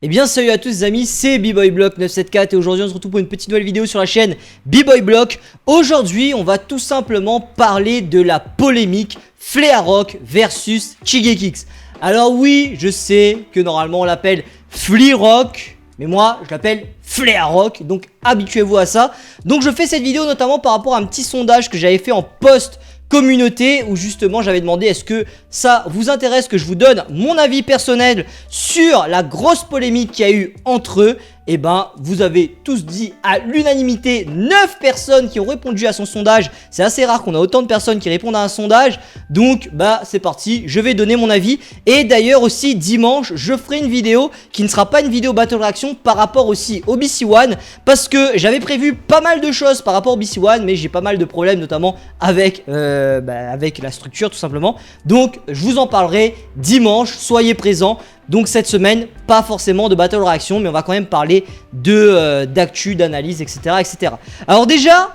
Eh bien salut à tous les amis, c'est BboyBlock974 et aujourd'hui on se retrouve pour une petite nouvelle vidéo sur la chaîne BboyBlock. Aujourd'hui on va tout simplement parler de la polémique Flearock versus Chigekix. Alors oui, je sais que normalement on l'appelle Flearock, mais moi je l'appelle Flearock, donc habituez-vous à ça. Donc je fais cette vidéo notamment par rapport à un petit sondage que j'avais fait en post communauté où justement j'avais demandé est-ce que ça vous intéresse que je vous donne mon avis personnel sur la grosse polémique qu'il y a eu entre eux. Et ben vous avez tous dit à l'unanimité, 9 personnes qui ont répondu à son sondage. C'est assez rare qu'on a autant de personnes qui répondent à un sondage. Donc bah c'est parti, je vais donner mon avis. Et d'ailleurs aussi dimanche je ferai une vidéo qui ne sera pas une vidéo battle réaction par rapport aussi au BC1, parce que j'avais prévu pas mal de choses par rapport au BC1, mais j'ai pas mal de problèmes notamment avec, avec la structure tout simplement. Donc je vous en parlerai dimanche, soyez présents. Donc cette semaine, pas forcément de battle réaction, mais on va quand même parler de d'actu, d'analyse, etc., etc. Alors déjà,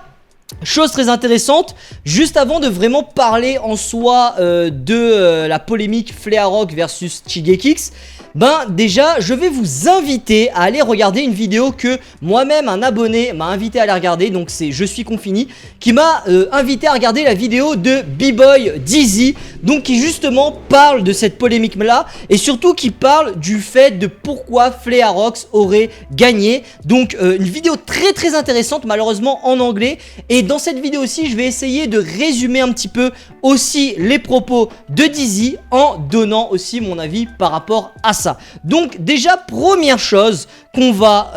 chose très intéressante, juste avant de vraiment parler en soi de la polémique Flearock versus Chigekix, ben déjà je vais vous inviter à aller regarder une vidéo que moi-même un abonné m'a invité à aller regarder. Donc c'est Je suis Confini qui m'a invité à regarder la vidéo de B-Boy Dizzy, donc qui justement parle de cette polémique là et surtout qui parle du fait de pourquoi Flearock aurait gagné. Donc une vidéo très intéressante, malheureusement en anglais, et dans cette vidéo aussi je vais essayer de résumer un petit peu aussi les propos de Dizzy en donnant aussi mon avis par rapport à ça. Donc déjà première chose qu'on va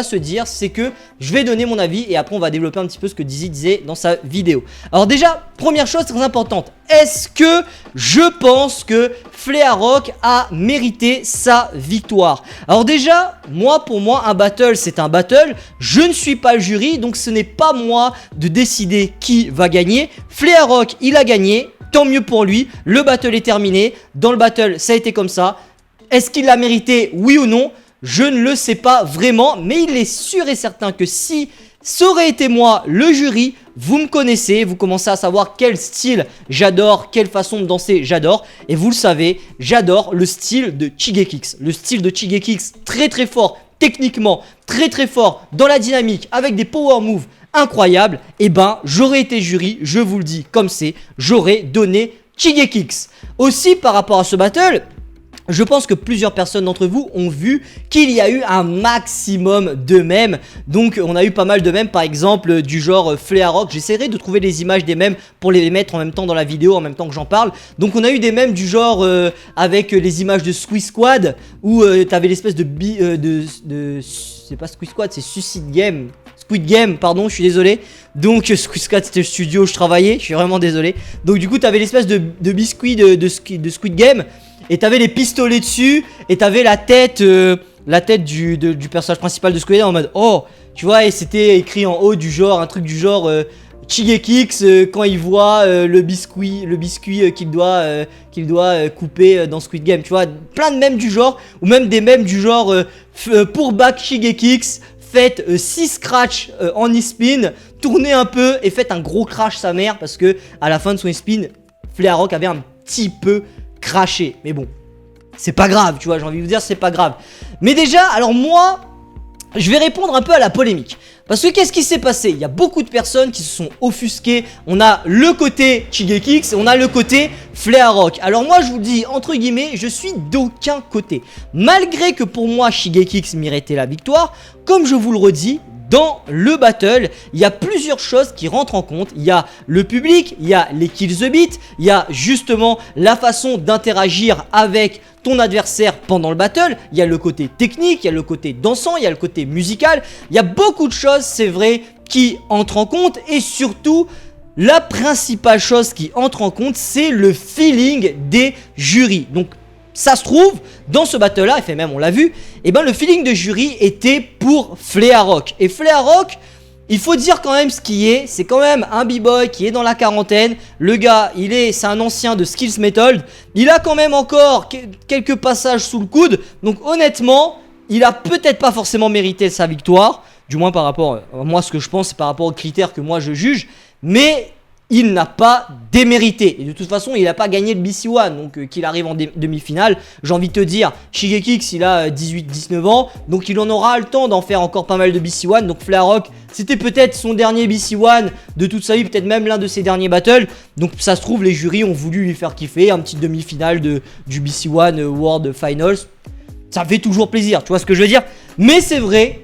se dire, c'est que je vais donner mon avis et après on va développer un petit peu ce que Dizzy disait dans sa vidéo. Alors déjà première chose très importante, est-ce que je pense que Flearock a mérité sa victoire? Alors déjà, pour moi un battle c'est un battle, je ne suis pas le jury, donc ce n'est pas moi de décider qui va gagner. Flearock il a gagné, tant mieux pour lui, le battle est terminé, dans le battle ça a été comme ça. Est-ce qu'il l'a mérité, oui ou non? Je ne le sais pas vraiment, mais il est sûr et certain que si ça aurait été moi le jury, vous me connaissez, vous commencez à savoir quel style j'adore, quelle façon de danser j'adore. Et vous le savez, j'adore le style de Chigekix. Le style de Chigekix très fort, techniquement, très fort dans la dynamique, avec des power moves incroyables. Et ben, j'aurais été jury, je vous le dis comme c'est, j'aurais donné Chigekix. Aussi par rapport à ce battle, je pense que plusieurs personnes d'entre vous ont vu qu'il y a eu un maximum de mèmes. Donc on a eu pas mal de mèmes, par exemple du genre Flearock. J'essaierai de trouver les images des mèmes pour les mettre en même temps dans la vidéo, en même temps que j'en parle. Donc on a eu des mèmes du genre avec les images de Squid Squad, où t'avais l'espèce c'est pas Squid Squad, c'est Suicide Game. Squid Game, pardon, je suis désolé. Donc Squid Squad c'était le studio où je travaillais, je suis vraiment désolé. Donc du coup t'avais l'espèce de biscuit de Squid Game, et t'avais les pistolets dessus, et t'avais la tête du personnage principal de Squid Game en mode oh, tu vois, et c'était écrit en haut du genre, un truc du genre Chigekix quand il voit le biscuit qu'il doit couper dans Squid Game, tu vois, plein de mèmes du genre, ou même des mèmes du genre pour back Chigekix, faites 6 scratch en e-spin, tournez un peu et faites un gros crash sa mère, parce que à la fin de son e-spin, Flearock avait un petit peu craché. Mais bon, c'est pas grave, tu vois, j'ai envie de vous dire, c'est pas grave. Mais déjà, alors moi, je vais répondre un peu à la polémique. Parce que qu'est-ce qui s'est passé? Il y a beaucoup de personnes qui se sont offusquées. On a le côté Chigekix et on a le côté Flearock. Alors moi je vous dis, entre guillemets, je suis d'aucun côté. Malgré que pour moi Chigekix méritait la victoire, comme je vous le redis, dans le battle, il y a plusieurs choses qui rentrent en compte. Il y a le public, il y a les kills the beat, il y a justement la façon d'interagir avec ton adversaire pendant le battle, il y a le côté technique, il y a le côté dansant, il y a le côté musical. Il y a beaucoup de choses, c'est vrai, qui entrent en compte, et surtout la principale chose qui entre en compte, c'est le feeling des jurys. Donc ça se trouve, dans ce battle là, et fait même on l'a vu, et ben le feeling de jury était pour Flearock. Et Flearock, il faut dire quand même ce qui est, c'est quand même un b-boy qui est dans la quarantaine. Le gars, c'est un ancien de Skills Method. Il a quand même encore quelques passages sous le coude. Donc honnêtement, il a peut-être pas forcément mérité sa victoire. Du moins par rapport à moi, ce que je pense, c'est par rapport aux critères que moi je juge. Mais il n'a pas démérité. Et de toute façon, il n'a pas gagné le BC1, donc qu'il arrive en demi-finale, j'ai envie de te dire, Shigekix, il a 18-19 ans, donc il en aura le temps d'en faire encore pas mal de BC1. Donc Flarerock, c'était peut-être son dernier BC1 de toute sa vie, peut-être même l'un de ses derniers battles. Donc ça se trouve, les jurys ont voulu lui faire kiffer, un petit demi-finale du BC1 World Finals. Ça fait toujours plaisir, tu vois ce que je veux dire. Mais c'est vrai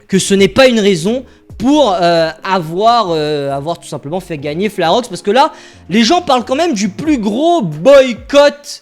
que ce n'est pas une raison pour avoir tout simplement fait gagner Flarerock, parce que là, les gens parlent quand même du plus gros boycott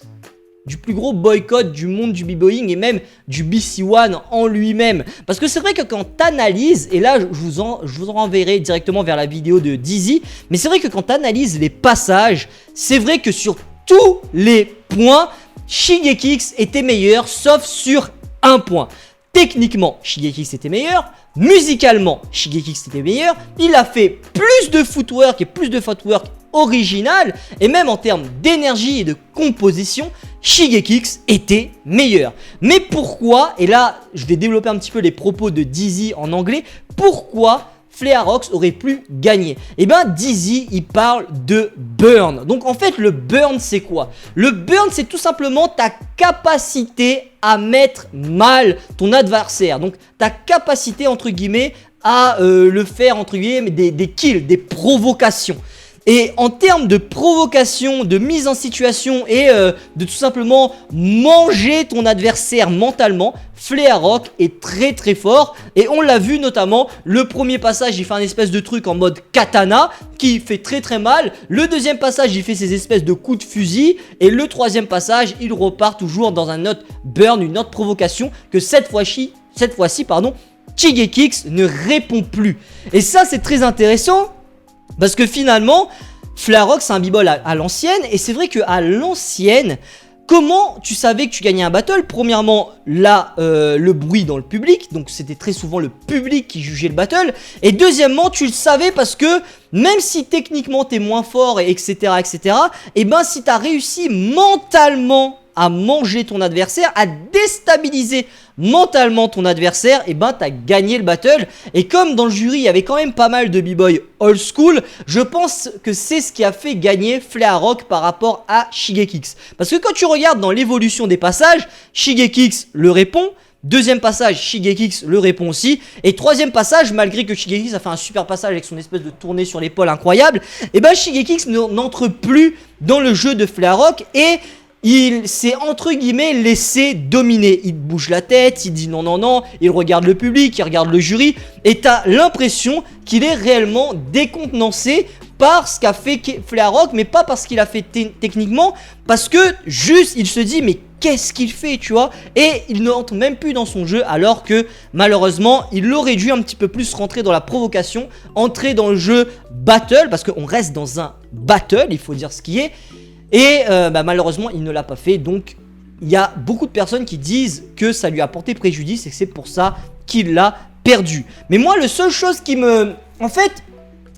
du monde du b-boying et même du BC1 en lui-même. Parce que c'est vrai que quand t'analyses, et là je vous en renverrai directement vers la vidéo de Dizzy, mais c'est vrai que quand t'analyses les passages, c'est vrai que sur tous les points, Shigekix était meilleur, sauf sur un point. Techniquement, Shigekix était meilleur. Musicalement, Shigekix était meilleur. Il a fait plus de footwork et plus de footwork original. Et même en termes d'énergie et de composition, Shigekix était meilleur. Mais pourquoi, et là je vais développer un petit peu les propos de Dizzy en anglais, pourquoi Flarerock aurait pu gagner? Et bien Dizzy, il parle de burn. Donc en fait le burn c'est quoi? Le burn c'est tout simplement ta capacité à mettre mal ton adversaire. Donc ta capacité entre guillemets à le faire entre guillemets des kills, des provocations. Et en termes de provocation, de mise en situation et de tout simplement manger ton adversaire mentalement, Flarerock est très très fort. Et on l'a vu notamment, le premier passage il fait un espèce de truc en mode katana qui fait très très mal. Le deuxième passage il fait ces espèces de coups de fusil. Et le troisième passage il repart toujours dans un autre burn, une autre provocation que cette fois-ci, Shigekix ne répond plus. Et ça c'est très intéressant. Parce que finalement, Flarerock c'est un b-boy à l'ancienne. Et c'est vrai qu'à l'ancienne, comment tu savais que tu gagnais un battle? Premièrement, là, le bruit dans le public. Donc c'était très souvent le public qui jugeait le battle. Et deuxièmement, tu le savais parce que même si techniquement t'es moins fort, etc. Et ben si t'as réussi mentalement à manger ton adversaire, à déstabiliser mentalement ton adversaire, et ben t'as gagné le battle. Et comme dans le jury il y avait quand même pas mal de b-boy old school, je pense que c'est ce qui a fait gagner Flarerock par rapport à Shigekix. Parce que quand tu regardes dans l'évolution des passages, Shigekix le répond. Deuxième passage, Shigekix le répond aussi. Et troisième passage, malgré que Shigekix a fait un super passage avec son espèce de tournée sur l'épaule incroyable, et ben Shigekix n'entre plus dans le jeu de Flarerock et il s'est entre guillemets laissé dominer. Il bouge la tête, il dit non non non, il regarde le public, il regarde le jury. Et t'as l'impression qu'il est réellement décontenancé par ce qu'a fait Flarerock, mais pas parce qu'il a fait techniquement, parce que juste il se dit mais qu'est-ce qu'il fait, tu vois? Et il n'entre même plus dans son jeu, alors que malheureusement il aurait dû un petit peu plus rentrer dans la provocation, entrer dans le jeu battle, parce qu'on reste dans un battle, il faut dire ce qui est. Et malheureusement il ne l'a pas fait. Donc il y a beaucoup de personnes qui disent que ça lui a porté préjudice et que c'est pour ça qu'il l'a perdu. Mais moi la seule chose qui me... En fait,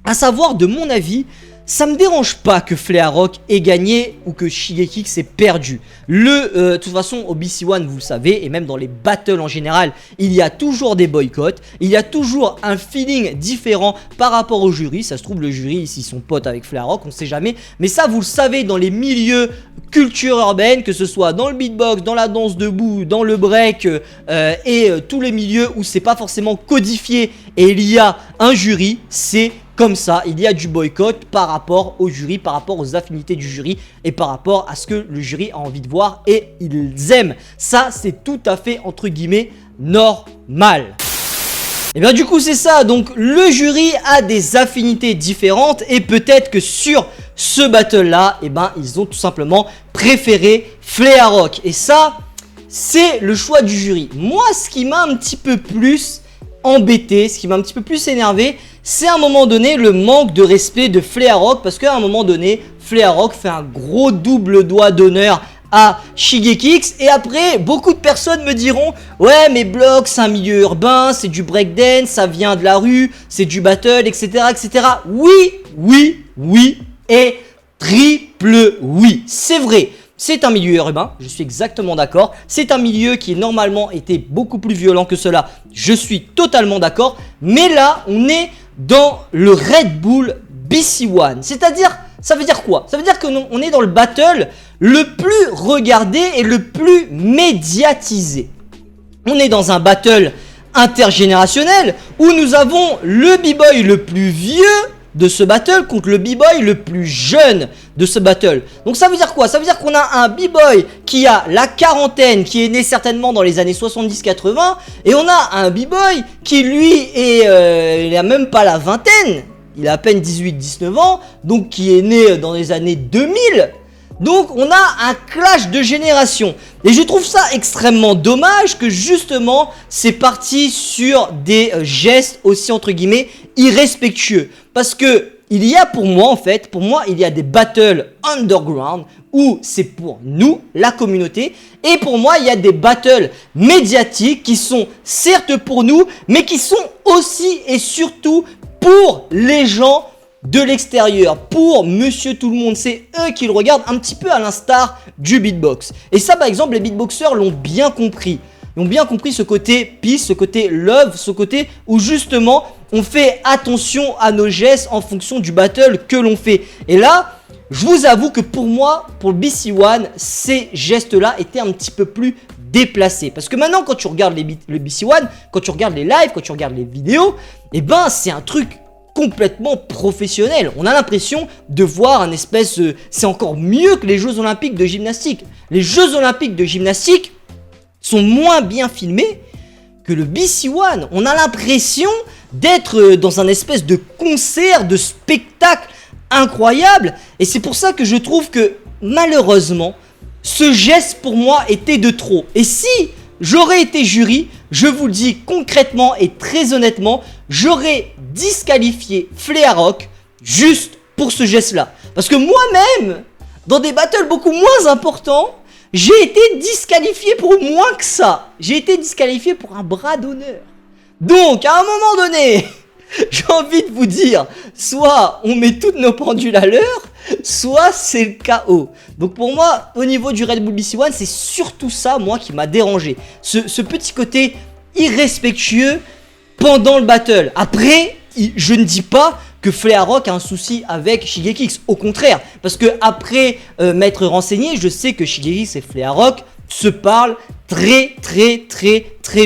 à savoir de mon avis, ça me dérange pas que Flarerock ait gagné ou que Shigekix ait perdu. De toute façon, au BC1, vous le savez, et même dans les battles en général, il y a toujours des boycotts. Il y a toujours un feeling différent par rapport au jury. Ça se trouve, le jury, ici, sont potes avec Flarerock, on sait jamais. Mais ça, vous le savez, dans les milieux culture urbaine, que ce soit dans le beatbox, dans la danse debout, dans le break et tous les milieux où c'est pas forcément codifié et il y a un jury, c'est comme ça, il y a du boycott par rapport au jury, par rapport aux affinités du jury et par rapport à ce que le jury a envie de voir et ils aiment. Ça, c'est tout à fait, entre guillemets, normal. Et bien du coup c'est ça, donc le jury a des affinités différentes et peut-être que sur ce battle là, et ben ils ont tout simplement préféré Flarerock. Et ça, c'est le choix du jury. Moi, ce qui m'a un petit peu plus embêté, ce qui m'a un petit peu plus énervé, c'est à un moment donné le manque de respect de Flarerock, parce qu'à un moment donné, Flarerock fait un gros double doigt d'honneur à Shigekix. Et après, beaucoup de personnes me diront ouais mais Block c'est un milieu urbain, c'est du breakdance, ça vient de la rue, c'est du battle, etc. Oui et triple oui, c'est vrai. C'est un milieu urbain, je suis exactement d'accord. C'est un milieu qui normalement était beaucoup plus violent que cela, je suis totalement d'accord. Mais là, on est dans le Red Bull BC1. C'est-à-dire, ça veut dire quoi? Ça veut dire qu'on est dans le battle le plus regardé et le plus médiatisé. On est dans un battle intergénérationnel où nous avons le b-boy le plus vieux de ce battle contre le b-boy le plus jeune de ce battle. Donc ça veut dire quoi? Ça veut dire qu'on a un b-boy qui a la quarantaine, qui est né certainement dans les années 70-80, et on a un b-boy qui lui il a même pas la vingtaine, il a à peine 18-19 ans, donc qui est né dans les années 2000. Donc on a un clash de génération. Et je trouve ça extrêmement dommage que justement c'est parti sur des gestes aussi entre guillemets irrespectueux. Parce que il y a pour moi il y a des battles underground où c'est pour nous, la communauté. Et pour moi il y a des battles médiatiques qui sont certes pour nous, mais qui sont aussi et surtout pour les gens de l'extérieur, pour monsieur tout le monde. C'est eux qui le regardent un petit peu à l'instar du beatbox. Et ça par exemple les beatboxers l'ont bien compris. Ils ont bien compris ce côté peace, ce côté love, ce côté où justement on fait attention à nos gestes en fonction du battle que l'on fait. Et là, je vous avoue que pour moi, pour le BC1, ces gestes-là étaient un petit peu plus déplacés. Parce que maintenant, quand tu regardes le BC1, quand tu regardes les lives, quand tu regardes les vidéos, eh ben c'est un truc complètement professionnel. On a l'impression de voir un espèce... c'est encore mieux que les Jeux Olympiques de gymnastique. Les Jeux Olympiques de gymnastique sont moins bien filmés que le BC1. On a l'impression d'être dans un espèce de concert, de spectacle incroyable. Et c'est pour ça que je trouve que malheureusement, ce geste pour moi était de trop. Et si j'aurais été jury, je vous le dis concrètement et très honnêtement, j'aurais disqualifié Flearock juste pour ce geste-là. Parce que moi-même, dans des battles beaucoup moins importants, j'ai été disqualifié pour moins que ça. J'ai été disqualifié pour un bras d'honneur. Donc, à un moment donné, j'ai envie de vous dire, soit on met toutes nos pendules à l'heure, soit c'est le chaos. Donc pour moi, au niveau du Red Bull BC1, c'est surtout ça, moi, qui m'a dérangé. Ce petit côté irrespectueux pendant le battle. Après, je ne dis pas que Flearock a un souci avec Shigekix. Au contraire, parce que après m'être renseigné, je sais que Shigekix et Flearock se parlent très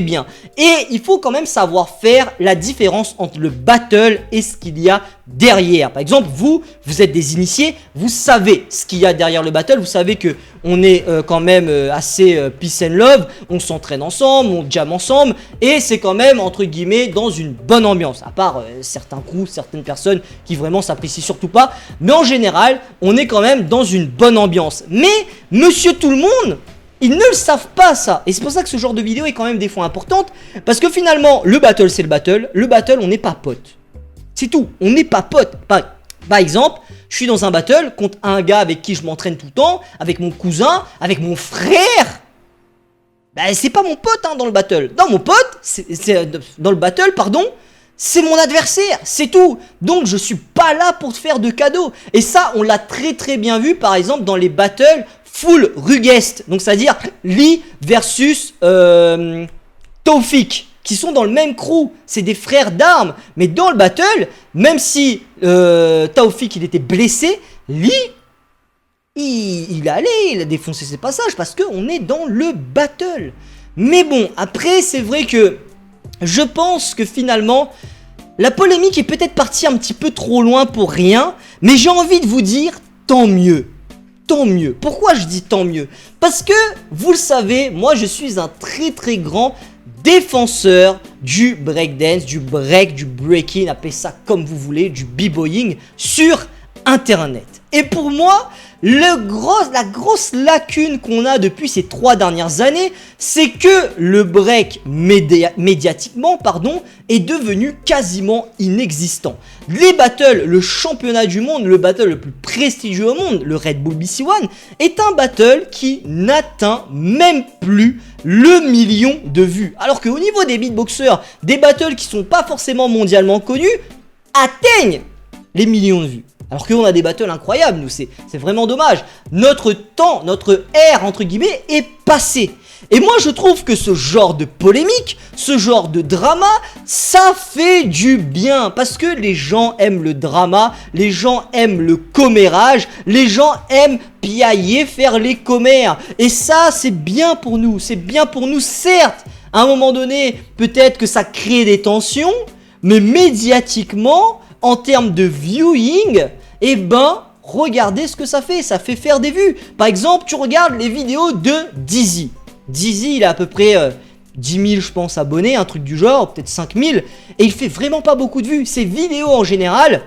bien. Et il faut quand même savoir faire la différence entre le battle et ce qu'il y a derrière. Par exemple, vous êtes des initiés, vous savez ce qu'il y a derrière le battle, vous savez que on est quand même assez peace and love, on s'entraîne ensemble, on jam ensemble, et c'est quand même entre guillemets dans une bonne ambiance, à part certains crews, certaines personnes qui vraiment s'apprécient surtout pas, mais en général, on est quand même dans une bonne ambiance. Mais monsieur tout le monde, ils ne le savent pas ça. Et c'est pour ça que ce genre de vidéo est quand même des fois importante. Parce que finalement, le battle c'est le battle. Le battle, on n'est pas potes. C'est tout, on n'est pas potes. Par exemple, je suis dans un battle contre un gars avec qui je m'entraîne tout le temps, avec mon cousin, avec mon frère. Bah c'est pas mon pote hein, dans le battle. Non, mon pote, dans le battle, pardon, c'est mon adversaire, c'est tout. Donc je suis pas là pour te faire de cadeaux. Et ça, on l'a très bien vu par exemple dans les battles full Rugest, donc c'est-à-dire Lee versus Taufik, qui sont dans le même crew, c'est des frères d'armes, mais dans le battle, même si Taufik il était blessé, Lee il a défoncé ses passages parce qu'on est dans le battle. Mais bon, après c'est vrai que je pense que finalement la polémique est peut-être partie un petit peu trop loin pour rien, mais j'ai envie de vous dire tant mieux. Tant mieux. Pourquoi je dis tant mieux? Parce que, vous le savez, moi je suis un très grand défenseur du breakdance, du break, du breaking, appelez ça comme vous voulez, du b-boying sur internet. Et pour moi, la grosse lacune qu'on a depuis ces 3 dernières années, c'est que le break médiatiquement, est devenu quasiment inexistant. Les battles, le championnat du monde, le battle le plus prestigieux au monde, le Red Bull BC1, est un battle qui n'atteint même plus le million de vues. Alors qu'au niveau des beatboxers, des battles qui sont pas forcément mondialement connus, atteignent les millions de vues. Alors qu'on a des battles incroyables, nous, c'est vraiment dommage. Notre temps, notre ère, entre guillemets, est passé. Et moi je trouve que ce genre de polémique, ce genre de drama, ça fait du bien. Parce que les gens aiment le drama, les gens aiment le commérage, les gens aiment piailler, faire les commères. Et ça c'est bien pour nous, certes. À un moment donné, peut-être que ça crée des tensions, mais médiatiquement, en termes de viewing, eh ben, regardez ce que ça fait faire des vues. Par exemple, tu regardes les vidéos de Dizzy. Dizzy, il a à peu près 10 000, je pense, abonnés, un truc du genre, peut-être 5 000, et il fait vraiment pas beaucoup de vues. Ses vidéos en général,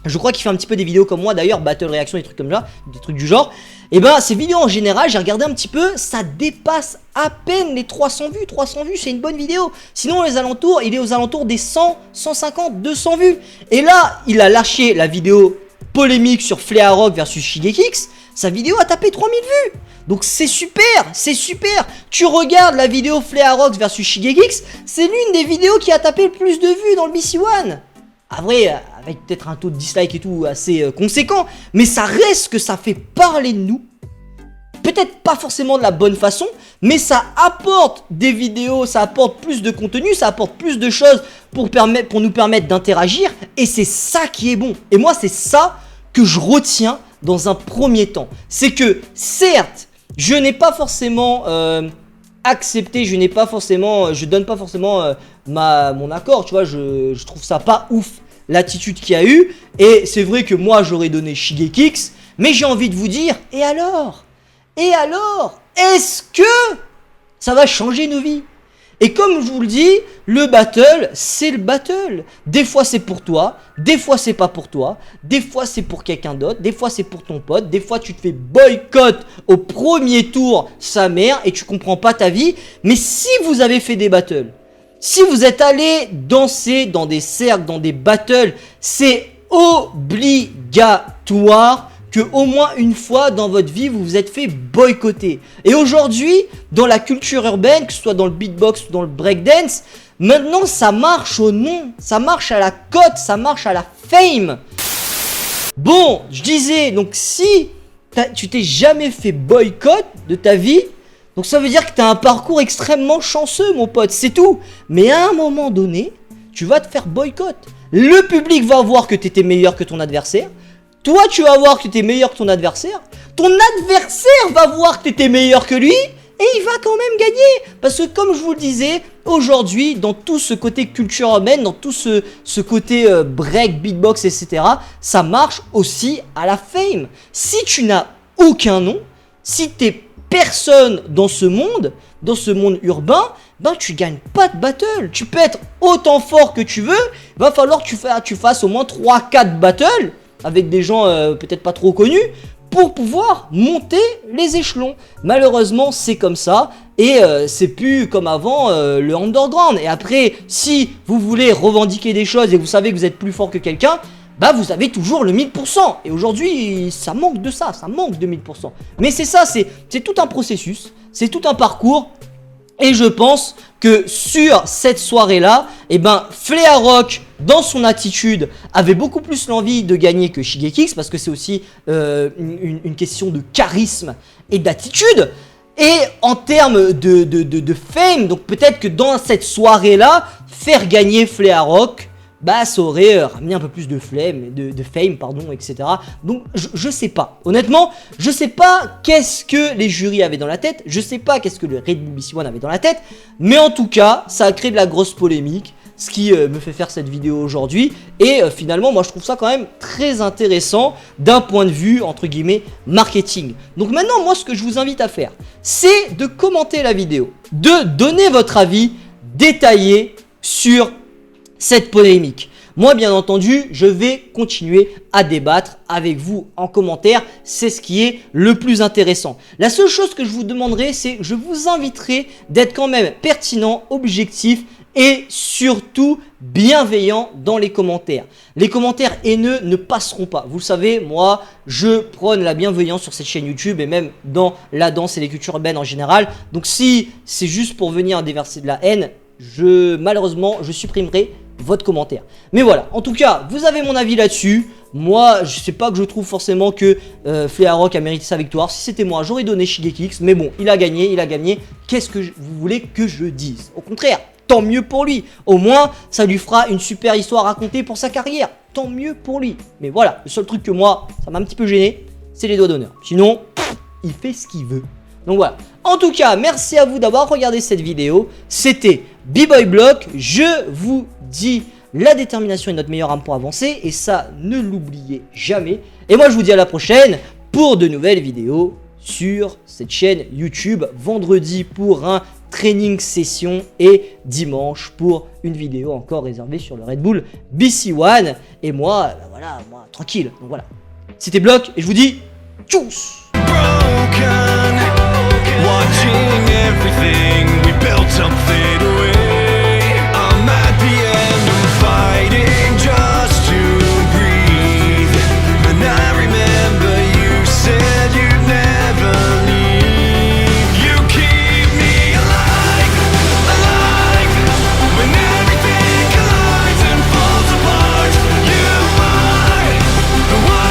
je crois qu'il fait un petit peu des vidéos comme moi d'ailleurs, battle réaction, des trucs comme ça, des trucs du genre. Et ben ces vidéos en général, j'ai regardé un petit peu, ça dépasse à peine les 300 vues. 300 vues, c'est une bonne vidéo. Sinon les alentours, il est aux alentours des 100, 150, 200 vues. Et là, il a lâché la vidéo polémique sur Flearock versus Shigekix. Sa vidéo a tapé 3000 vues. Donc c'est super, c'est super. Tu regardes la vidéo Flearock versus Shigekix, c'est l'une des vidéos qui a tapé le plus de vues dans le BC1. À vrai, avec peut-être un taux de dislike et tout assez conséquent, mais ça reste que ça fait parler de nous. Peut-être pas forcément de la bonne façon, mais ça apporte des vidéos, ça apporte plus de contenu, ça apporte plus de choses pour nous permettre d'interagir, et c'est ça qui est bon. Et moi, c'est ça que je retiens dans un premier temps. C'est que, certes, je n'ai pas forcément accepté, je donne pas forcément mon accord, tu vois, je trouve ça pas ouf l'attitude qu'il y a eu, et c'est vrai que moi j'aurais donné Shigekix, mais j'ai envie de vous dire, et alors, est-ce que ça va changer nos vies? Et comme je vous le dis, le battle, c'est le battle. Des fois c'est pour toi, des fois c'est pas pour toi, des fois c'est pour quelqu'un d'autre, des fois c'est pour ton pote, des fois tu te fais boycott au premier tour, sa mère, et tu comprends pas ta vie. Mais si vous avez fait des battles, si vous êtes allé danser dans des cercles, dans des battles, c'est obligatoire que au moins une fois dans votre vie, vous vous êtes fait boycotter. Et aujourd'hui, dans la culture urbaine, que ce soit dans le beatbox ou dans le breakdance, maintenant ça marche au nom, ça marche à la cote, ça marche à la fame. Bon, je disais, donc si tu t'es jamais fait boycott de ta vie, donc ça veut dire que tu as un parcours extrêmement chanceux, mon pote, c'est tout. Mais à un moment donné, tu vas te faire boycott. Le public va voir que tu étais meilleur que ton adversaire. Toi, tu vas voir que tu étais meilleur que ton adversaire. Ton adversaire va voir que tu étais meilleur que lui. Et il va quand même gagner. Parce que comme je vous le disais, aujourd'hui, dans tout ce côté culture urbaine, dans tout ce côté break, beatbox, etc., ça marche aussi à la fame. Si tu n'as aucun nom, si tu es personne dans ce monde urbain, ben tu gagnes pas de battle. Tu peux être autant fort que tu veux, va falloir que tu fasses au moins 3-4 battles avec des gens peut-être pas trop connus pour pouvoir monter les échelons. Malheureusement, c'est comme ça et c'est plus comme avant le underground. Et après, si vous voulez revendiquer des choses et que vous savez que vous êtes plus fort que quelqu'un, bah vous avez toujours le 1000%. Et aujourd'hui, ça manque de ça, ça manque de 1000%. Mais c'est ça, c'est tout un processus, c'est tout un parcours. Et je pense que sur cette soirée-là, eh ben, Flearock, dans son attitude, avait beaucoup plus l'envie de gagner que Shigekix, parce que c'est aussi une question de charisme et d'attitude. Et en termes de fame, donc peut-être que dans cette soirée-là, faire gagner Flearock, bah ça aurait ramené un peu plus de flemme, de fame, pardon, etc. Donc je sais pas, honnêtement, je sais pas qu'est-ce que les jurys avaient dans la tête, je sais pas qu'est-ce que le Red Bull BC1 avait dans la tête, mais en tout cas, ça a créé de la grosse polémique, ce qui me fait faire cette vidéo aujourd'hui, et finalement, moi je trouve ça quand même très intéressant d'un point de vue, entre guillemets, marketing. Donc maintenant, moi ce que je vous invite à faire, c'est de commenter la vidéo, de donner votre avis détaillé sur cette polémique. Moi, bien entendu, je vais continuer à débattre avec vous en commentaire. C'est ce qui est le plus intéressant. La seule chose que je vous demanderai, c'est je vous inviterai d'être quand même pertinent, objectif et surtout bienveillant dans les commentaires. Les commentaires haineux ne passeront pas. Vous le savez, moi, je prône la bienveillance sur cette chaîne YouTube et même dans la danse et les cultures urbaines en général. Donc si c'est juste pour venir déverser de la haine, malheureusement, je supprimerai votre commentaire. Mais voilà, en tout cas, vous avez mon avis là-dessus. Moi, je sais pas que je trouve forcément que Flearock a mérité sa victoire. Si c'était moi, j'aurais donné Shigekix. Mais bon, il a gagné, il a gagné. Qu'est-ce que vous voulez que je dise? Au contraire, tant mieux pour lui. Au moins, ça lui fera une super histoire à raconter pour sa carrière. Tant mieux pour lui. Mais voilà, le seul truc que moi, ça m'a un petit peu gêné, c'est les doigts d'honneur. Sinon, il fait ce qu'il veut. Donc voilà. En tout cas, merci à vous d'avoir regardé cette vidéo. C'était B-Boy Block. Je vous dis, la détermination est notre meilleure arme pour avancer. Et ça, ne l'oubliez jamais. Et moi, je vous dis à la prochaine pour de nouvelles vidéos sur cette chaîne YouTube. Vendredi pour un training session et dimanche pour une vidéo encore réservée sur le Red Bull BC1. Et moi, voilà, moi, tranquille. Donc voilà. C'était Block et je vous dis tchuss.